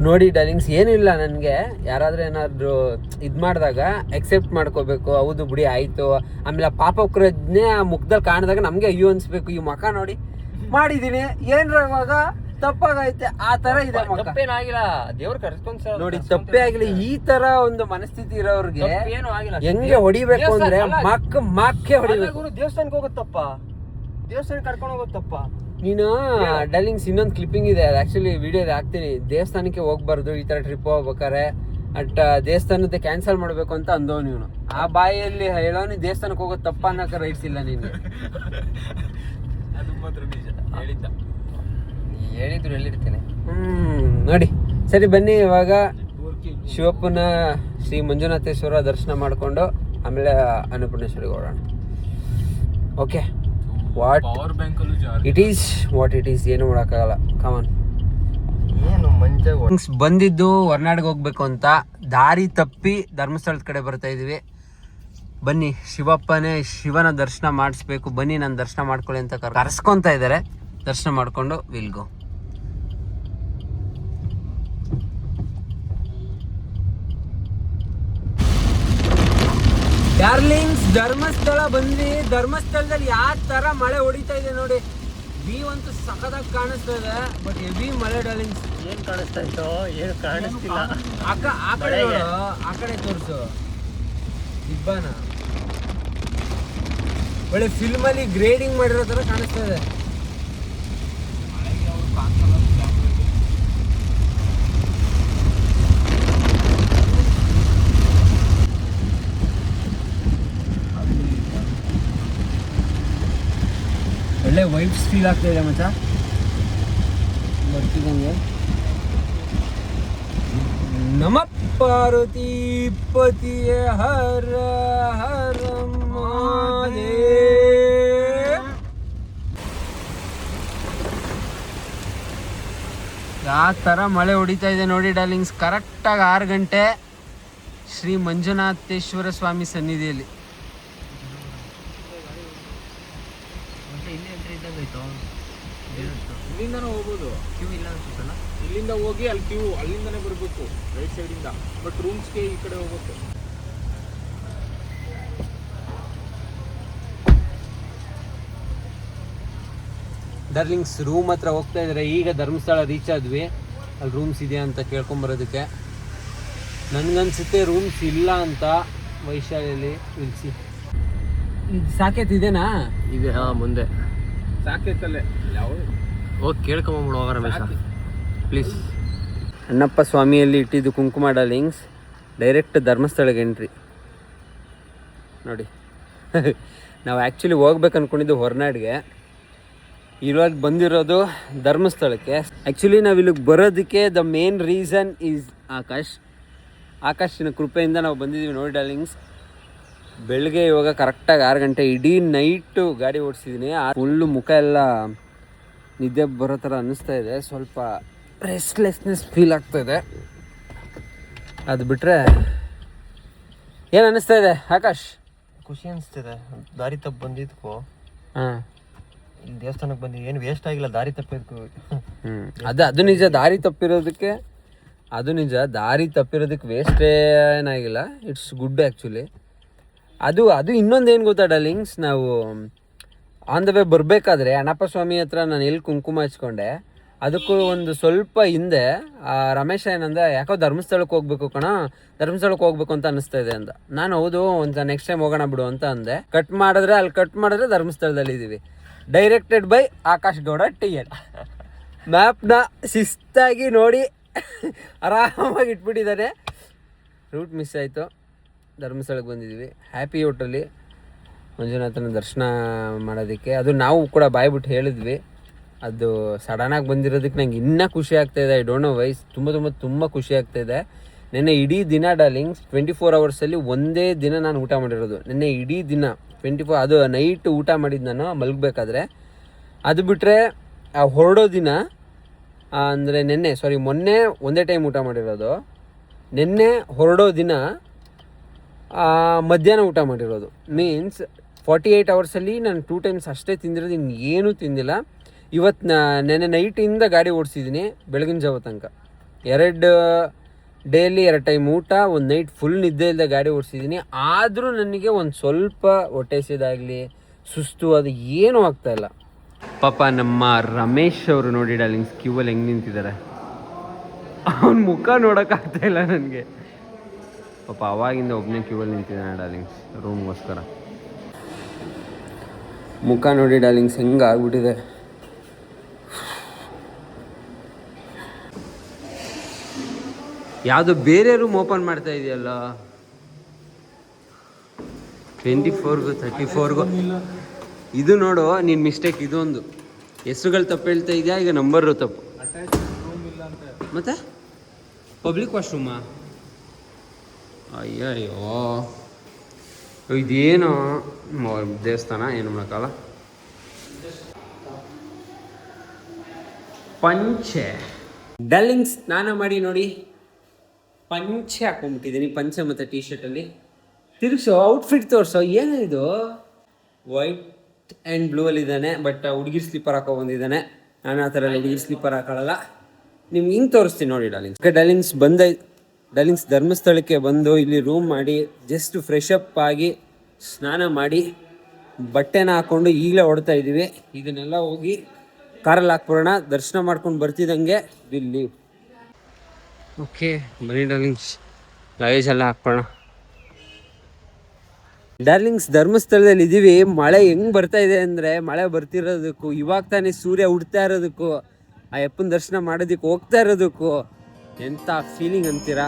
A: ನೋಡಿ ಡಾರ್ಲಿಂಗ್ಸ್, ಏನಿಲ್ಲ, ನನಗೆ ಯಾರಾದ್ರೂ ಏನಾದ್ರು ಇದ್ ಮಾಡಿದಾಗ ಎಕ್ಸೆಪ್ಟ್ ಮಾಡ್ಕೋಬೇಕು. ಹೌದು ಬಿಡಿ ಆಯ್ತು. ಆಮೇಲೆ ಪಾಪಕ್ರಜ್ಞೆ ಆ ಮುಖದಲ್ಲಿ ಕಾಣಿದಾಗ ನಮ್ಗೆ ಅಯ್ಯೋ ಅನ್ಸ್ಬೇಕು. ಈ ಮುಖ ನೋಡಿ ಮಾಡಿದೀನಿ, ಏನ್ರ ಇವಾಗ ತಪ್ಪಾಗೈತೆ, ಆ ತರ ಇದೆ.
C: ತಪ್ಪೇನಾಗಿಲ್ಲ, ದೇವ್ರ ಕರ್ಸ್ಕೊಂಡ್
A: ನೋಡಿ, ತಪ್ಪೇ ಆಗಿಲ್ಲ. ಈ ತರ ಒಂದು ಮನಸ್ಥಿತಿ ಇರೋರ್ಗೆ
C: ಏನು ಆಗಿಲ್ಲ.
A: ಹೆಂಗೆ ಹೊಡಿಬೇಕು ಅಂದ್ರೆ ಮಕ್ಕೆ ಹೊಡಿಬೇಕು.
C: ದೇವಸ್ಥಾನಕ್ಕೆ ಹೋಗೋದು ತಪ್ಪ, ದೇವಸ್ಥಾನಕ್ಕೆ ಕರ್ಕೊಂಡು ಹೋಗೋದು ತಪ್ಪ.
A: ನೀನು ಡಾರ್ಲಿಂಗ್ಸ್ ಇನ್ನೊಂದು ಕ್ಲಿಪ್ಪಿಂಗ್ ಇದೆ, ಅದು ಆಕ್ಚುಲಿ ವಿಡಿಯೋ ಹಾಕ್ತೀನಿ. ದೇವಸ್ಥಾನಕ್ಕೆ ಹೋಗ್ಬಾರ್ದು ಈ ತರ ಟ್ರಿಪ್ ಹೋಗ್ಬೇಕಾರೆ, ದೇವಸ್ಥಾನದ ಕ್ಯಾನ್ಸಲ್ ಮಾಡ್ಬೇಕು ಅಂತ ಅಂದವ್ ನೀನು. ಆ ಬಾಯಲ್ಲಿ ಹೇಳೋನಿ ದೇವಸ್ಥಾನಕ್ಕೆ ಹೋಗೋದು ತಪ್ಪ ಅನ್ನೋಕೆ ರೈಟ್ಸ್ ಇಲ್ಲ ನಿನ್ಗೆ.
B: ಅದು ಮಾತ್ರ ನಿಜ,
C: ಹೇಳಿದ್ರು ಹೇಳಿರ್ತೀನಿ.
A: ನೋಡಿ, ಸರಿ ಬನ್ನಿ. ಇವಾಗ ಶಿವಪ್ಪನ ಶ್ರೀ ಮಂಜುನಾಥೇಶ್ವರ ದರ್ಶನ ಮಾಡ್ಕೊಂಡು ಆಮೇಲೆ ಅನ್ನಪೂರ್ಣೇಶ್ವರಿಗೆ ಹೋಗೋಣ. ಓಕೆ, ವಾಟ್ ಇಟ್ ಈಸ್ ಏನು ಮಾಡೋಕ್ಕಾಗಲ್ಲ. ಕಮಾನ್.
C: ಏನು ಮಂಜ
A: ಬಂದಿದ್ದು ಹೊರನಾಡಿಗೆ ಹೋಗ್ಬೇಕು ಅಂತ ದಾರಿ ತಪ್ಪಿ ಧರ್ಮಸ್ಥಳದ ಕಡೆ ಬರ್ತಾ ಇದೀವಿ. ಬನ್ನಿ, ಶಿವನ ದರ್ಶನ ಮಾಡಿಸ್ಬೇಕು. ಬನ್ನಿ, ನಾನು ದರ್ಶನ ಮಾಡ್ಕೊಳ್ಳಿ ಅಂತ ಕರ್ಸ್ಕೊಂತ ಇದ್ದಾರೆ. ದರ್ಶನ ಮಾಡ್ಕೊಂಡು ವಿಲ್ ಗೋ. ಡಾರ್ಲಿಂಗ್ಸ್, ಧರ್ಮಸ್ಥಳ ಬಂದ್ವಿ. ಧರ್ಮಸ್ಥಳದಲ್ಲಿ ಯಾವ ತರ ಮಳೆ ಹೊಡಿತಾ ಇದೆ ನೋಡಿ. ವ್ಯೂ ಅಂತೂ ಸಖತ್ತಾಗಿ ಕಾಣಿಸ್ತಾ ಇದೆ, ಬಟ್ ಹೆವಿ ಮಳೆ ಡಾರ್ಲಿಂಗ್ಸ್.
C: ಏನ್ ಕಾಣಿಸ್ತಾ ಇತ್ತು? ಏನು ಕಾಣಿಸ್ತಿಲ್ಲ.
A: ಆ ಕಡೆ ನೋಡು, ಆ ಕಡೆ ತೋರಿಸು ದಿಬ್ಬಾನ. ಒಳ್ಳೆ ಫಿಲ್ಮ್ ಅಲ್ಲಿ ಗ್ರೇಡಿಂಗ್ ಮಾಡಿರೋ ತರ ಕಾಣಿಸ್ತಾ ಇದೆ. ಒಳ್ಳೆ ವೈಬ್ಸ್ ಫೀಲ್ ಆಗ್ತಾ ಇದೆ ಮಚ್ಚ ಬರ್ತಿದಂಗೆ. ನಮ ಪಾರ್ವತಿ ಪತಿಯೇ ಹರ ಹರ ಮಹಾದೇವ್. ಯಾವ ಥರ ಮಳೆ ಹೊಡಿತಾ ಇದೆ ನೋಡಿ ಡಾರ್ಲಿಂಗ್ಸ್. ಕರೆಕ್ಟಾಗಿ 6 ಗಂಟೆ ಶ್ರೀ ಮಂಜುನಾಥೇಶ್ವರ ಸ್ವಾಮಿ ಸನ್ನಿಧಿಯಲ್ಲಿ.
B: ಇಲ್ಲಿಂದನೂ ಹೋಗ್ಬೋದು, ಕ್ಯೂ ಇಲ್ಲ ಅನ್ಸುತ್ತಲ್ಲ. ಇಲ್ಲಿಂದ ಹೋಗಿ ಅಲ್ಲಿ ಕ್ಯೂ, ಅಲ್ಲಿಂದನೇ ಬರಬೇಕು ರೈಟ್ ಸೈಡಿಂದ. ಬಟ್ ರೂಮ್ಸ್ಗೆ ಈ ಕಡೆ ಹೋಗುತ್ತೆ.
A: ಡಾರ್ಲಿಂಗ್ಸ್ ರೂಮ್ ಹತ್ರ ಹೋಗ್ತಾ ಇದ್ದಾರೆ. ಈಗ ಧರ್ಮಸ್ಥಳ ರೀಚ್ ಆದ್ವಿ. ಅಲ್ಲಿ ರೂಮ್ಸ್ ಇದೆಯಾ ಅಂತ ಕೇಳ್ಕೊಂಬರೋದಕ್ಕೆ. ನನಗನ್ಸುತ್ತೆ ರೂಮ್ಸ್ ಇಲ್ಲ ಅಂತ ವೈಶಾಲಿಯಲ್ಲಿ ಇಳಿಸಿ. ಸಾಕೇತ್ ಇದೆನಾ?
C: ಇದೆ ಮುಂದೆ
B: ಸಾಕೈತಲ್ಲೇ ಯಾವುದು
C: ಹೋಗಿ ಕೇಳ್ಕೊಂಬಿಡುವಾಗ ರಮೇಶ ಪ್ಲೀಸ್.
A: ಅಣ್ಣಪ್ಪ ಸ್ವಾಮಿಯಲ್ಲಿ ಇಟ್ಟಿದ್ದು ಕುಂಕುಮ ಡಾರ್ಲಿಂಗ್ಸ್. ಡೈರೆಕ್ಟ್ ಧರ್ಮಸ್ಥಳಕ್ಕೆ ಎಂಟ್ರಿ ನೋಡಿ. ನಾವು ಆ್ಯಕ್ಚುಲಿ ಹೋಗ್ಬೇಕು ಅಂದ್ಕೊಂಡಿದ್ದು ಹೊರನಾಡಿಗೆ, ಇವಾಗ ಬಂದಿರೋದು ಧರ್ಮಸ್ಥಳಕ್ಕೆ. ಆ್ಯಕ್ಚುಲಿ ನಾವು ಇಲ್ಲಿಗೆ ಬರೋದಕ್ಕೆ ದ ಮೇನ್ ರೀಸನ್ ಈಸ್ ಆಕಾಶಿನ ಕೃಪೆಯಿಂದ ನಾವು ಬಂದಿದ್ದೀವಿ ನೋಡಿ ಡಾರ್ಲಿಂಗ್ಸ್. ಬೆಳಗ್ಗೆ ಇವಾಗ ಕರೆಕ್ಟಾಗಿ 6 ಗಂಟೆ. ಇಡೀ ನೈಟು ಗಾಡಿ ಓಡಿಸಿದ್ದೀನಿ. ಫುಲ್ಲು ಮುಖ ಎಲ್ಲ ನಿದ್ದೆ ಬರೋ ಥರ ಅನ್ನಿಸ್ತಾ ಇದೆ. ಸ್ವಲ್ಪ ರೆಸ್ಟ್ಲೆಸ್ನೆಸ್ ಫೀಲ್ ಆಗ್ತಾ ಇದೆ. ಅದು ಬಿಟ್ಟರೆ ಏನು ಅನ್ನಿಸ್ತಾ ಇದೆ ಆಕಾಶ್?
C: ಖುಷಿ ಅನಿಸ್ತಿದೆ. ದಾರಿ ತಪ್ಪು ಬಂದಿದ್ಕೋ
A: ಹಾಂ,
C: ಇಲ್ಲಿ ದೇವಸ್ಥಾನಕ್ಕೆ ಬಂದು ಏನು ವೇಸ್ಟ್ ಆಗಿಲ್ಲ. ದಾರಿ ತಪ್ಪಿದ್ಕು
A: ಅದು ನಿಜ. ದಾರಿ ತಪ್ಪಿರೋದಕ್ಕೆ ವೇಸ್ಟೇ ಏನಾಗಿಲ್ಲ. It's good actually. ಅದು ಇನ್ನೊಂದೇನು ಗೊತ್ತಾ ಡಾರ್ಲಿಂಗ್ಸ್, ನಾವು ಆನ್ ದ ವೇ ಬರಬೇಕಾದ್ರೆ ಅಣ್ಣಪ್ಪ ಸ್ವಾಮಿ ಹತ್ರ ನಾನು ಎಲ್ಲಿ ಕುಂಕುಮ ಹಚ್ಕೊಂಡೆ, ಅದಕ್ಕೂ ಒಂದು ಸ್ವಲ್ಪ ಹಿಂದೆ ರಮೇಶ ಏನಂದ, ಯಾಕೋ ಧರ್ಮಸ್ಥಳಕ್ಕೆ ಹೋಗ್ಬೇಕು ಧರ್ಮಸ್ಥಳಕ್ಕೆ ಹೋಗ್ಬೇಕು ಅಂತ ಅನ್ನಿಸ್ತಾ ಇದೆ ಅಂದ. ನಾನು ಹೌದು, ಒಂದು ನೆಕ್ಸ್ಟ್ ಟೈಮ್ ಹೋಗೋಣ ಬಿಡು ಅಂತ ಅಂದೆ. ಕಟ್ ಮಾಡಿದ್ರೆ ಧರ್ಮಸ್ಥಳದಲ್ಲಿ ಇದ್ದೀವಿ. Directed by Akash Gowda TN. ಮ್ಯಾಪ್ನ ಶಿಸ್ತಾಗಿ ನೋಡಿ ಆರಾಮಾಗಿ ಇಟ್ಬಿಟ್ಟಿದ್ದಾನೆ. ರೂಟ್ ಮಿಸ್ ಆಯಿತು. ಧರ್ಮಸ್ಥಳಕ್ಕೆ ಬಂದಿದ್ದೀವಿ. ಹ್ಯಾಪಿ ಹೋಟೆಲ್ಲಿ ಮಂಜುನಾಥನ ದರ್ಶನ ಮಾಡೋದಕ್ಕೆ. ಅದು ನಾವು ಕೂಡ ಬಾಯ್ಬಿಟ್ಟು ಹೇಳಿದ್ವಿ. ಅದು ಸಡನ್ನಾಗಿ ಬಂದಿರೋದಕ್ಕೆ ನಂಗೆ ಇನ್ನೂ ಖುಷಿ ಆಗ್ತಾಯಿದೆ. I don't know whys. ತುಂಬ ಖುಷಿ ಆಗ್ತಾಯಿದೆ. ನೆನ್ನೆ ಇಡೀ ದಿನ ಡಾರ್ಲಿಂಗ್ಸ್ 24 ಅವರ್ಸಲ್ಲಿ ಒಂದೇ ದಿನ ನಾನು ಊಟ ಮಾಡಿರೋದು. ನೆನ್ನೆ ಇಡೀ ದಿನ 24, ಅದು ನೈಟ್ ಊಟ ಮಾಡಿದ್ದು ನಾನು ಮಲಗಬೇಕಾದ್ರೆ. ಅದು ಬಿಟ್ಟರೆ ಹೊರಡೋ ದಿನ ಅಂದರೆ ಮೊನ್ನೆ ಒಂದೇ ಟೈಮ್ ಊಟ ಮಾಡಿರೋದು. ನೆನ್ನೆ ಹೊರಡೋ ದಿನ ಮಧ್ಯಾಹ್ನ ಊಟ ಮಾಡಿರೋದು. ಮೀನ್ಸ್ 48 ಅವರ್ಸಲ್ಲಿ ನಾನು 2 ಟೈಮ್ಸ್ ಅಷ್ಟೇ ತಿಂದಿರೋದು, ಇನ್ನು ಏನೂ ತಿಂದಿಲ್ಲ. ಇವತ್ತು ನೆನ್ನೆ ನೈಟಿಂದ ಗಾಡಿ ಓಡಿಸಿದ್ದೀನಿ ಬೆಳಗಿನ ಜಾವ ತನಕ. 2 ಡೇಲಿ 2 ಟೈಮ್ ಊಟ, ಒಂದು ನೈಟ್ ಫುಲ್ ನಿದ್ದೆ ಇಲ್ಲದೆ ಗಾಡಿ ಓಡಿಸಿದ್ದೀನಿ. ಆದರೂ ನನಗೆ ಒಂದು ಸ್ವಲ್ಪ ಹೊಟ್ಟೆ ಹಸಿದಾಗಲಿ ಸುಸ್ತು ಅದು ಏನೂ ಆಗ್ತಾಯಿಲ್ಲ. ಪಾಪ ನಮ್ಮ ರಮೇಶ್ ಅವರು ನೋಡಿ ಡಾರ್ಲಿಂಗ್ಸ್ ಕ್ಯೂವಲ್ಲಿ ಹೆಂಗೆ ನಿಂತಿದ್ದಾರೆ. ಅವನ ಮುಖ ನೋಡೋಕ್ಕಾಗ್ತಾಯಿಲ್ಲ ನನಗೆ. ಪಾಪ ಅವಾಗಿಂದ ಒಬ್ಬನೇ ಕ್ಯೂವಲ್ಲಿ ನಿಂತಿದ್ದಾನೆ ಡಾರ್ಲಿಂಗ್ಸ್ ರೂಮ್ಗೋಸ್ಕರ. ಮುಖ ನೋಡಿ ಡಾರ್ಲಿಂಗ್ಸ್ ಹೆಂಗೆ ಆಗ್ಬಿಟ್ಟಿದೆ. ಯಾವುದೋ ಬೇರೆ ರೂಮ್ ಓಪನ್ ಮಾಡ್ತಾ ಇದೆಯಲ್ಲ 24ಗು 34ಗು. ಇದು ನೋಡು ನಿನ್ನ ಮಿಸ್ಟೇಕ್. ಇದೊಂದು ಹೆಸರುಗಳು ತಪ್ಪು ಹೇಳ್ತಾ ಇದೆಯಾ, ಈಗ ನಂಬರು ತಪ್ಪು. ಮತ್ತೆ ಪಬ್ಲಿಕ್ ವಾಶ್ರೂಮಾ? ಅಯ್ಯಯ್ಯೋ, ಇದೇನು ದೇವಸ್ಥಾನ ಏನು ಮಾಡೋಕ್ಕಲ್ಲ. ಪಂಚೆ ಡಾರ್ಲಿಂಗ್ಸ್ ಸ್ನಾನ ಮಾಡಿ ನೋಡಿ ಪಂಚೆ ಹಾಕೊಂಡ್ಬಿಟ್ಟಿದ್ದೀನಿ. ಪಂಚೆ ಮತ್ತು ಟೀ ಶರ್ಟಲ್ಲಿ ತಿರುಗಿಸೋ ಔಟ್ಫಿಟ್ ತೋರಿಸೋ. ಏನಿದು ವೈಟ್ ಆ್ಯಂಡ್ ಬ್ಲೂ ಅಲ್ಲಿದ್ದಾನೆ. ಬಟ್ ಹುಡುಗಿರ್ ಸ್ಲೀಪರ್ ಹಾಕೋ ಬಂದಿದ್ದಾನೆ. ನಾನು ಆ ಥರ ಹುಡುಗಿರ್ ಸ್ಲೀಪರ್ ಹಾಕೊಳ್ಳಲ್ಲ. ನಿಮ್ಗೆ ಹಿಂಗೆ ತೋರಿಸ್ತೀನಿ ನೋಡಿ ಡಾರ್ಲಿಂಗ್ಸ್. ಡಾರ್ಲಿಂಗ್ಸ್ ಧರ್ಮಸ್ಥಳಕ್ಕೆ ಬಂದು ಇಲ್ಲಿ ರೂಮ್ ಮಾಡಿ ಜಸ್ಟ್ ಫ್ರೆಶ್ ಅಪ್ ಆಗಿ ಸ್ನಾನ ಮಾಡಿ ಬಟ್ಟೆನ ಹಾಕ್ಕೊಂಡು ಈಗಲೇ ಹೊಡ್ತಾ ಇದ್ದೀವಿ. ಇದನ್ನೆಲ್ಲ ಹೋಗಿ ಕಾರಲ್ಲಿ ಹಾಕ್ಬಿಡೋಣ. ದರ್ಶನ ಮಾಡ್ಕೊಂಡು ಬರ್ತಿದ್ದಂಗೆ ವಿಲ್ ಲೀವ್. ಓಕೆ ಬನ್ನಿ ಡಾರ್ಲಿಂಗ್ಸ್, ಲಗೇಜ್ ಎಲ್ಲ ಹಾಕ್ಬೋಣ. ಡಾರ್ಲಿಂಗ್ಸ್ ಧರ್ಮಸ್ಥಳದಲ್ಲಿ ಇದ್ದೀವಿ. ಮಳೆ ಹೆಂಗೆ ಬರ್ತಾ ಇದೆ ಅಂದರೆ, ಮಳೆ ಬರ್ತಿರೋದಕ್ಕೂ ಇವಾಗ ತಾನೇ ಸೂರ್ಯ ಹುಡ್ತಾ ಇರೋದಕ್ಕೂ ಆ ಅಪ್ಪನ ದರ್ಶನ ಮಾಡೋದಕ್ಕೆ ಹೋಗ್ತಾ ಇರೋದಕ್ಕೂ ಎಂಥ ಫೀಲಿಂಗ್ ಅಂತೀರಾ?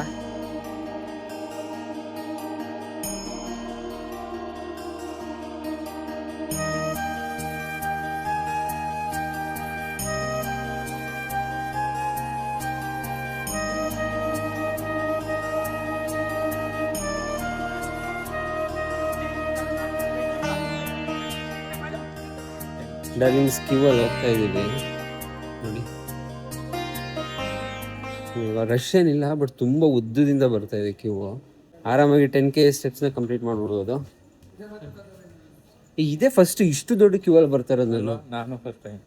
A: ಡಾರ್ಲಿಂಗ್ಸ್ ಕ್ಯೂವಲ್ಲಿ ಹೋಗ್ತಾ ಇದ್ದೀವಿ ನೋಡಿ. ಇವಾಗ ರಶ್ ಏನಿಲ್ಲ, ಬಟ್ ತುಂಬ ಉದ್ದದಿಂದ ಬರ್ತಾ ಇದೆ ಕ್ಯೂ. ಆರಾಮಾಗಿ 10K ಸ್ಟೆಪ್ಸ್ನ ಕಂಪ್ಲೀಟ್ ಮಾಡ್ಬಿಡ್ಬೋದು. ಇದೇ ಫಸ್ಟ್ ಇಷ್ಟು ದೊಡ್ಡ ಕ್ಯೂ ಅಲ್ಲಿ ಬರ್ತಾ ಇರೋದು
B: ನಾನು ಫಸ್ಟ್ ಟೈಮ್.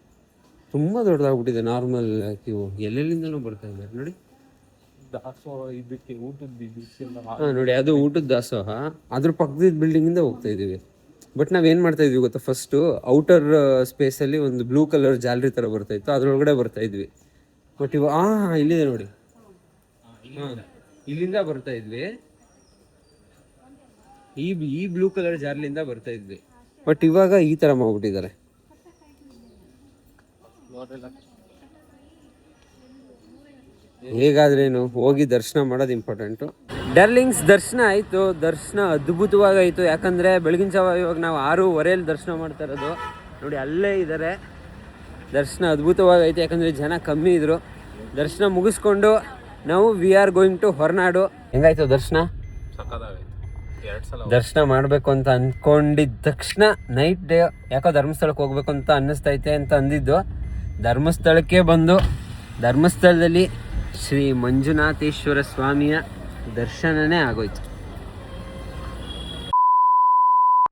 A: ತುಂಬ ದೊಡ್ಡದಾಗ್ಬಿಟ್ಟಿದೆ ನಾರ್ಮಲ್ ಕ್ಯೂ. ಎಲ್ಲೆಲ್ಲಿಂದನೂ ಬರ್ತಾ ಇದ್ದಾರೆ ನೋಡಿ.
B: ದಾಸೋಹ ಇದಕ್ಕೆ ಊಟದ ಇದಕ್ಕೆಲ್ಲ
A: ಹಾಂ ನೋಡಿ, ಅದು ಊಟದ ದಾಸೋಹ. ಅದ್ರ ಪಕ್ಕದ ಬಿಲ್ಡಿಂಗಿಂದ ಹೋಗ್ತಾ ಇದ್ದೀವಿ. ಬಟ್ ನಾವೇನು ಮಾಡ್ತಾ ಇದ್ವಿ ಗೊತ್ತಾ, ಫಸ್ಟು ಔಟರ್ ಸ್ಪೇಸಲ್ಲಿ ಒಂದು ಬ್ಲೂ ಕಲರ್ ಜಾಲರಿ ಥರ ಬರ್ತಾ ಇತ್ತು, ಅದ್ರೊಳಗಡೆ ಬರ್ತಾ ಇದ್ವಿ. ಬಟ್ ಇವಾಗ ಇಲ್ಲಿದೆ ನೋಡಿ. ಹಾಂ, ಇಲ್ಲಿಂದ ಬರ್ತಾ ಇದ್ವಿ. ಈ ಬ್ಲೂ ಕಲರ್ ಜಾರ್ಲಿಂದ ಬರ್ತಾ ಇದ್ವಿ. ಬಟ್ ಇವಾಗ ಈ ಥರ ಮಾಡ್ಬಿಟ್ಟಿದ್ದಾರೆ. ಹೇಗಾದ್ರೇನು ಹೋಗಿ ದರ್ಶನ ಮಾಡೋದು ಇಂಪಾರ್ಟೆಂಟು. ಡಾರ್ಲಿಂಗ್ಸ್ ದರ್ಶನ ಆಯಿತು. ದರ್ಶನ ಅದ್ಭುತವಾಗಾಯಿತು. ಯಾಕಂದರೆ ಬೆಳಗಿನ ಜಾವ ಇವಾಗ ನಾವು 6:15 ದರ್ಶನ ಮಾಡ್ತಾ ಇರೋದು ನೋಡಿ. ಅಲ್ಲೇ ಇದ್ದಾರೆ. ದರ್ಶನ ಅದ್ಭುತವಾಗೈತೆ, ಯಾಕಂದರೆ ಜನ ಕಮ್ಮಿ ಇದ್ದರು. ದರ್ಶನ ಮುಗಿಸ್ಕೊಂಡು ನಾವು we are going to Horanadu. ಹೆಂಗಾಯ್ತು ದರ್ಶನ?
B: ಸಕ್ಕತ್ತಾಗೈತೆ. 2 ಸಲ
A: ದರ್ಶನ ಮಾಡಬೇಕು ಅಂತ ಅಂದ್ಕೊಂಡಿದ್ದ ತಕ್ಷಣ ನೈಟ್ ಡೇ ಯಾಕೋ ಧರ್ಮಸ್ಥಳಕ್ಕೆ ಹೋಗ್ಬೇಕು ಅಂತ ಅನ್ನಿಸ್ತೈತೆ ಅಂತ ಅಂದಿದ್ದು. ಧರ್ಮಸ್ಥಳಕ್ಕೆ ಬಂದು ಧರ್ಮಸ್ಥಳದಲ್ಲಿ ಶ್ರೀ ಮಂಜುನಾಥೇಶ್ವರ ಸ್ವಾಮಿಯ ದರ್ಶನನೇ ಆಗೋಯ್ತು.